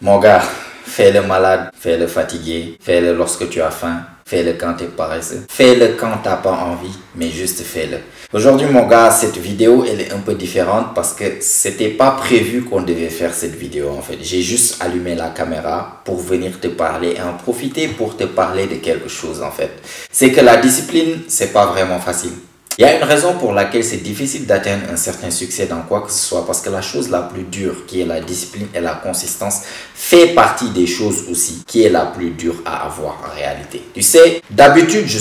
Mon gars, fais-le malade, fais-le fatigué, fais-le lorsque tu as faim, fais-le quand tu es paresseux, fais-le quand tu n'as pas envie, mais juste fais-le. Aujourd'hui, mon gars, cette vidéo, elle est un peu différente parce que c'était pas prévu qu'on devait faire cette vidéo en fait. J'ai juste allumé la caméra pour venir te parler et en profiter pour te parler de quelque chose en fait. C'est que la discipline, c'est pas vraiment facile. Il y a une raison pour laquelle c'est difficile d'atteindre un certain succès dans quoi que ce soit, parce que la chose la plus dure, qui est la discipline et la consistance, fait partie des choses aussi qui est la plus dure à avoir en réalité. Tu sais, d'habitude, je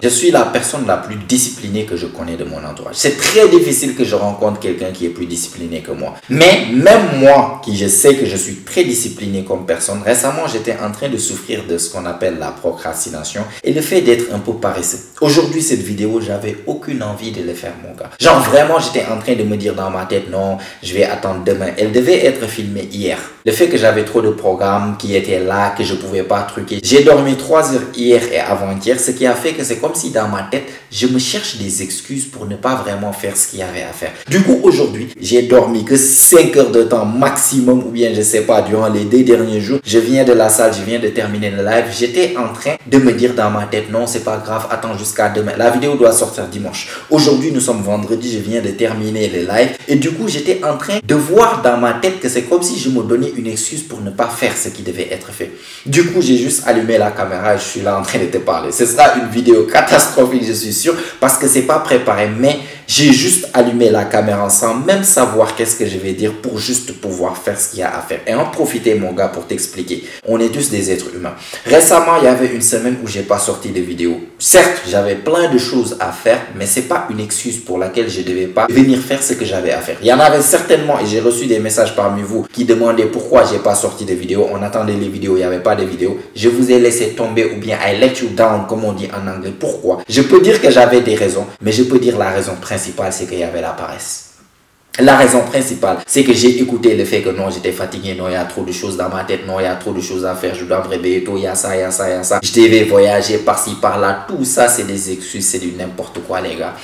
suis la personne la plus disciplinée que je connais de mon entourage. C'est très difficile que je rencontre quelqu'un qui est plus discipliné que moi. Mais même moi, qui je sais que je suis très discipliné comme personne, récemment, j'étais en train de souffrir de ce qu'on appelle la procrastination et le fait d'être un peu paresseux. Aujourd'hui, cette vidéo, j'avais aucune envie de le faire, mon gars. Genre vraiment, j'étais en train de me dire dans ma tête, non, je vais attendre demain. Elle devait être filmée hier. Le fait que j'avais trop de programmes qui étaient là, que je pouvais pas truquer. J'ai dormi 3 heures hier et avant-hier, ce qui a fait que c'est comme si dans ma tête, je me cherche des excuses pour ne pas vraiment faire ce qu'il y avait à faire. Du coup, aujourd'hui, j'ai dormi que 5 heures de temps maximum, ou bien je sais pas, durant les 2 derniers jours. Je viens de la salle, je viens de terminer le live. J'étais en train de me dire dans ma tête, non, c'est pas grave, attends jusqu'à demain. La vidéo doit sortir dimanche. Aujourd'hui, nous sommes vendredi, je viens de terminer le live. Et du coup, j'étais en train de voir dans ma tête que c'est comme si je me donnais une excuse pour ne pas faire ce qui devait être fait. Du coup, j'ai juste allumé la caméra et je suis là en train de te parler. Ce sera une vidéo catastrophique, je suis sûr, parce que c'est pas préparé, mais j'ai juste allumé la caméra sans même savoir qu'est-ce que je vais dire pour juste pouvoir faire ce qu'il y a à faire. Et en profiter, mon gars, pour t'expliquer. On est tous des êtres humains. Récemment, il y avait une semaine où j'ai pas sorti de vidéo. Certes, j'avais plein de choses à faire, mais c'est pas une excuse pour laquelle je devais pas venir faire ce que j'avais à faire. Il y en avait certainement, et j'ai reçu des messages parmi vous qui demandaient pourquoi j'ai pas sorti de vidéo. On attendait les vidéos, il n'y avait pas de vidéo. Je vous ai laissé tomber, ou bien I let you down, comme on dit en anglais. Pourquoi? Je peux dire que j'avais des raisons, mais je peux dire la raison principale, c'est qu'il y avait la paresse. La raison principale, c'est que j'ai écouté le fait que non, j'étais fatigué, non, il y a trop de choses dans ma tête, non, il y a trop de choses à faire, je dois me réveiller tôt, il y a ça, il y a ça, il y a ça. Je devais voyager par-ci, par-là, tout ça, c'est des excuses, c'est du n'importe quoi, les gars.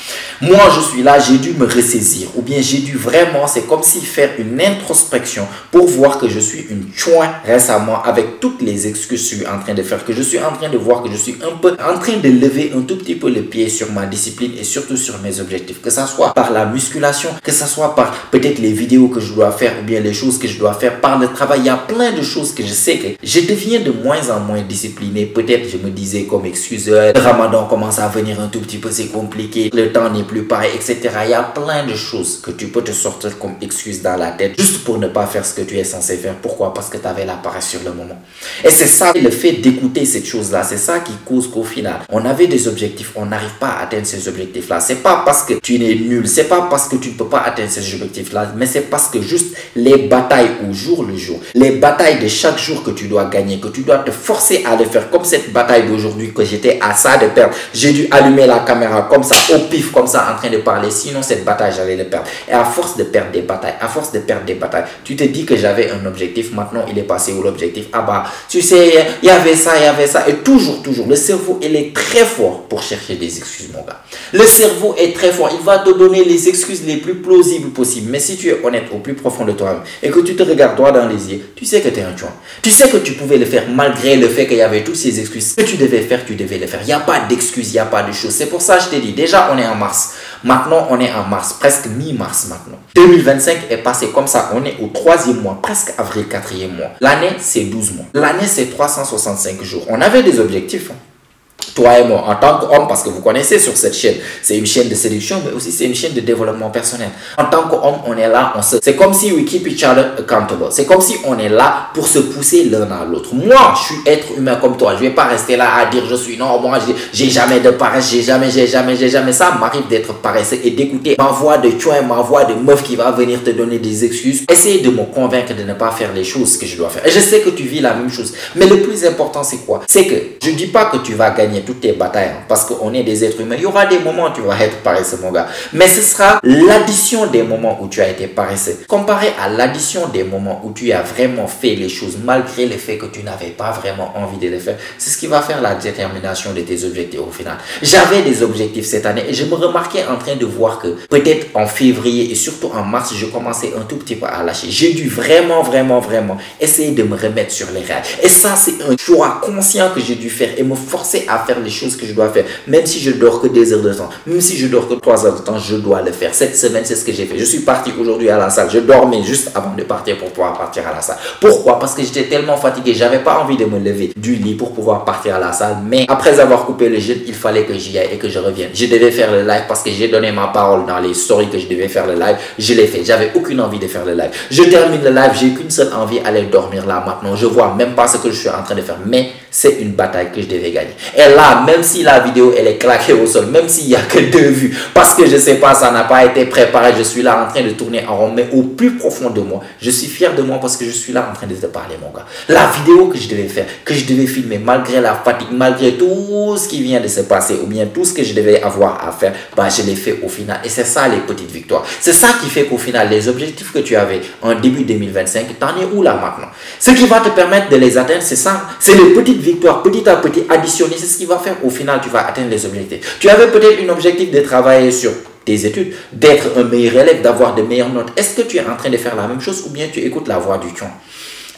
Moi, je suis là, j'ai dû me ressaisir, ou bien j'ai dû vraiment, c'est comme si faire une introspection pour voir que je suis une chouin récemment avec toutes les excuses que je suis en train de faire, que je suis en train de voir que je suis un peu en train de lever un tout petit peu le pied sur ma discipline et surtout sur mes objectifs, que ça soit par la musculation, que ça soit par peut-être les vidéos que je dois faire ou bien les choses que je dois faire par le travail. Il y a plein de choses que je sais que je deviens de moins en moins discipliné. Peut-être je me disais comme excuse, le ramadan commence à venir un tout petit peu, c'est compliqué, le temps n'est plus pareil, etc. Il y a plein de choses que tu peux te sortir comme excuse dans la tête juste pour ne pas faire ce que tu es censé faire. Pourquoi? Parce que tu avais la paresse sur le moment. Et c'est ça, le fait d'écouter cette chose-là, c'est ça qui cause qu'au final, on avait des objectifs, on n'arrive pas à atteindre ces objectifs-là. C'est pas parce que tu es nul, c'est pas parce que tu ne peux pas atteindre ces objectifs-là, mais c'est parce que juste les batailles au jour le jour, les batailles de chaque jour que tu dois gagner, que tu dois te forcer à le faire, comme cette bataille d'aujourd'hui que j'étais à ça de perdre. J'ai dû allumer la caméra comme ça, au pif, comme ça, en train de parler, sinon cette bataille, j'allais le perdre. Et à force de perdre des batailles, tu te dis que j'avais un objectif, maintenant il est passé où l'objectif? Ah bah, tu sais, il y avait ça, et toujours, le cerveau, il est très fort pour chercher des excuses, mon gars. Le cerveau est très fort, il va te donner les excuses les plus plausibles possibles. Mais si tu es honnête au plus profond de toi-même et que tu te regardes droit dans les yeux, tu sais que tu es un tueur. Tu sais que tu pouvais le faire malgré le fait qu'il y avait toutes ces excuses. Ce que tu devais faire, tu devais le faire. Il n'y a pas d'excuses, il n'y a pas de choses. C'est pour ça que je t'ai dit, déjà on est en mars. Maintenant on est en mars, presque mi-mars maintenant. 2025 est passé comme ça, on est au 3e mois, presque avril, 4e mois. L'année c'est 12 mois. L'année c'est 365 jours. On avait des objectifs. Toi et moi, en tant qu'homme, parce que vous connaissez sur cette chaîne, c'est une chaîne de séduction, mais aussi c'est une chaîne de développement personnel. En tant qu'homme, on est là, c'est comme si we keep each other accountable. C'est comme si on est là pour se pousser l'un à l'autre. Moi, je suis être humain comme toi. Je vais pas rester là à dire je suis non, moi j'ai jamais de paresse, j'ai jamais. Ça m'arrive d'être paresseux et d'écouter ma voix de chouin, ma voix de meuf qui va venir te donner des excuses. Essaye de me convaincre de ne pas faire les choses que je dois faire. Et je sais que tu vis la même chose. Mais le plus important, c'est quoi? C'est que je dis pas que tu vas gagner gagner toutes tes batailles, hein, parce qu'on est des êtres humains. Il y aura des moments où tu vas être paresseux, mon gars. Mais ce sera l'addition des moments où tu as été paresseux, comparé à l'addition des moments où tu as vraiment fait les choses malgré le fait que tu n'avais pas vraiment envie de les faire. C'est ce qui va faire la détermination de tes objectifs au final. J'avais des objectifs cette année et je me remarquais en train de voir que peut-être en février et surtout en mars, je commençais un tout petit peu à lâcher. J'ai dû vraiment essayer de me remettre sur les rails. Et ça, c'est un choix conscient que j'ai dû faire et me forcer à faire les choses que je dois faire. Même si je dors que 2 heures de temps, même si je dors que 3 heures de temps, je dois le faire. Cette semaine, c'est ce que j'ai fait. Je suis parti aujourd'hui à la salle. Je dormais juste avant de partir pour pouvoir partir à la salle. Pourquoi? Parce que j'étais tellement fatigué. J'avais pas envie de me lever du lit pour pouvoir partir à la salle. Mais après avoir coupé le jeûne, il fallait que j'y aille et que je revienne. Je devais faire le live parce que j'ai donné ma parole dans les stories que je devais faire le live. Je l'ai fait. J'avais aucune envie de faire le live. Je termine le live. J'ai qu'une seule envie, aller dormir là maintenant. Je vois même pas ce que je suis en train de faire. Mais c'est une bataille que je devais gagner. Et là, même si la vidéo, elle est claquée au sol, même s'il n'y a que 2 vues, parce que je sais pas, ça n'a pas été préparé, je suis là en train de tourner en rond, mais au plus profond de moi, je suis fier de moi parce que je suis là en train de te parler, mon gars. La vidéo que je devais faire, que je devais filmer, malgré la fatigue, malgré tout ce qui vient de se passer, ou bien tout ce que je devais avoir à faire, bah, je l'ai fait au final. Et c'est ça les petites victoires. C'est ça qui fait qu'au final, les objectifs que tu avais en début 2025, t'en es où là maintenant? Ce qui va te permettre de les atteindre, c'est ça. C'est les petites victoires, petit à petit, additionner. C'est ce qui va faire au final, tu vas atteindre les objectifs. Tu avais peut-être un objectif de travailler sur tes études, d'être un meilleur élève, d'avoir de meilleures notes. Est-ce que tu es en train de faire la même chose ou bien tu écoutes la voix du Thion?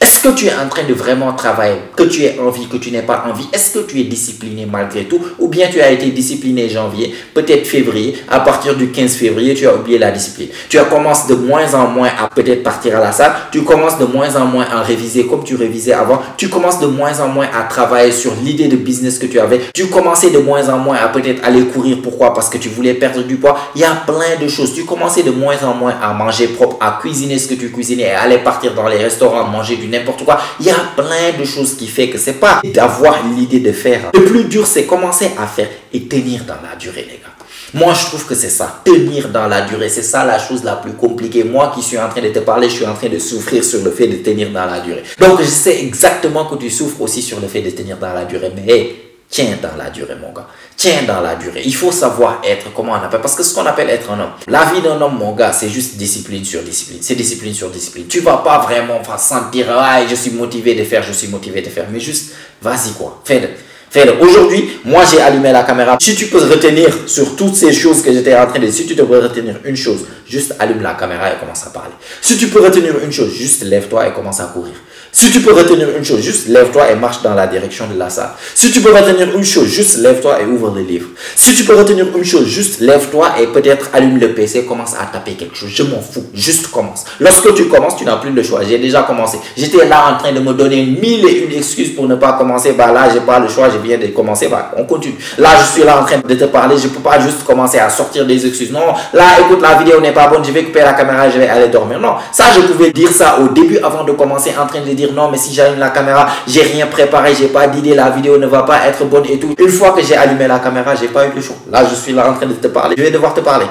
Est-ce que tu es en train de vraiment travailler, que tu aies envie, que tu n'aies pas envie? Est-ce que tu es discipliné malgré tout? Ou bien tu as été discipliné janvier, peut-être février, à partir du 15 février, tu as oublié la discipline. Tu commences de moins en moins à peut-être partir à la salle, tu commences de moins en moins à réviser comme tu révisais avant, tu commences de moins en moins à travailler sur l'idée de business que tu avais, tu commençais de moins en moins à peut-être aller courir. Pourquoi? Parce que tu voulais perdre du poids. Il y a plein de choses. Tu commençais de moins en moins à manger propre, à cuisiner ce que tu cuisinais et aller partir dans les restaurants, manger du n'importe quoi. Il y a plein de choses qui fait que c'est pas d'avoir l'idée de faire. Le plus dur, c'est commencer à faire et tenir dans la durée, les gars. Moi, je trouve que c'est ça, tenir dans la durée. C'est ça la chose la plus compliquée. Moi qui suis en train de te parler, je suis en train de souffrir sur le fait de tenir dans la durée. Donc, je sais exactement que tu souffres aussi sur le fait de tenir dans la durée. Mais hey, tiens dans la durée, mon gars. Tiens dans la durée. Il faut savoir être, comment on appelle, parce que ce qu'on appelle être un homme. La vie d'un homme, mon gars, c'est juste discipline sur discipline. C'est discipline sur discipline. Tu vas pas vraiment sentir, ah, je suis motivé de faire, je suis motivé de faire. Mais juste, vas-y quoi, fais-le. Fais-le. Aujourd'hui, moi j'ai allumé la caméra. Si tu peux retenir sur toutes ces choses que j'étais en train de dire, si tu devrais retenir une chose, juste allume la caméra et commence à parler. Si tu peux retenir une chose, juste lève-toi et commence à courir. Si tu peux retenir une chose, juste lève-toi et marche dans la direction de la salle. Si tu peux retenir une chose, juste lève-toi et ouvre le livre. Si tu peux retenir une chose, juste lève-toi et peut-être allume le PC, commence à taper quelque chose. Je m'en fous, juste commence. Lorsque tu commences, tu n'as plus le choix. J'ai déjà commencé. J'étais là en train de me donner 1001 excuses pour ne pas commencer. Bah là, j'ai pas le choix, je viens de commencer. Bah, on continue. Là, je suis là en train de te parler. Je peux pas juste commencer à sortir des excuses. Non, là, écoute, la vidéo n'est pas bonne. Je vais couper la caméra et je vais aller dormir. Non, ça, je pouvais dire ça au début avant de commencer en train de dire non, mais si j'allume la caméra, j'ai rien préparé, j'ai pas d'idée, la vidéo ne va pas être bonne et tout. Une fois que j'ai allumé la caméra, j'ai pas eu le choix. Là, je suis là en train de te parler. Je vais devoir te parler.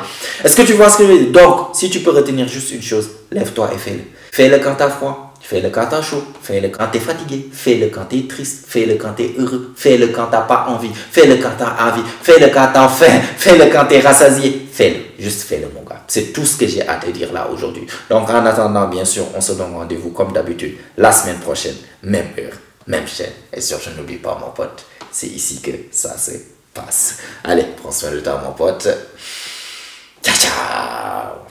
Est-ce que tu vois ce que je veux dire? Donc, si tu peux retenir juste une chose, lève-toi et fais-le. Fais-le quand t'as froid. Fais-le quand t'as chaud, fais-le quand t'es fatigué, fais-le quand t'es triste, fais-le quand t'es heureux, fais-le quand t'as pas envie, fais-le quand t'as envie, fais-le quand t'as faim, fais-le quand t'es rassasié, fais-le, juste fais-le mon gars. C'est tout ce que j'ai à te dire là aujourd'hui. Donc en attendant, bien sûr, on se donne rendez-vous comme d'habitude la semaine prochaine, même heure, même chaîne. Et surtout, n'oublie pas mon pote, c'est ici que ça se passe. Allez, prends soin de toi mon pote. Ciao, ciao.